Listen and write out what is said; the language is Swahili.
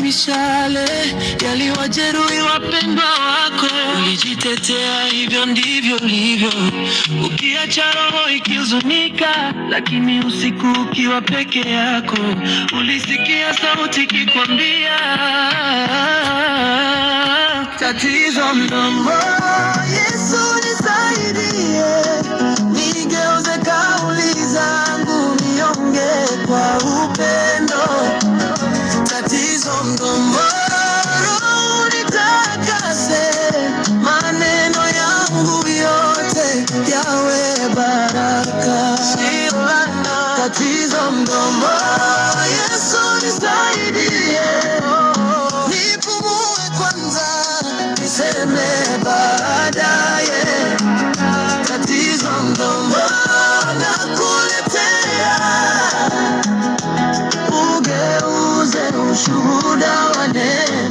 mishale yaliwajeruhi wapendwa wako. Ulijitetea, hivyo ndivyo ulivyo, ukiacha roho ikihuzunika, lakini usiku ukiwa peke yako ulisikia sauti ikikwambia, tatizo mdomo, Yesu nisaidie, nigeuze kauli zangu niongee kwa upendo. Tatizo mdomo, Roho nitakase, maneno yangu yote yawe baraka. Tatizo mdomo, Yesu nisaidie, nipumue kwanza niseme baadaye. Tatizo mdomo nakuletea, ugeuze ushuhuda wa neema.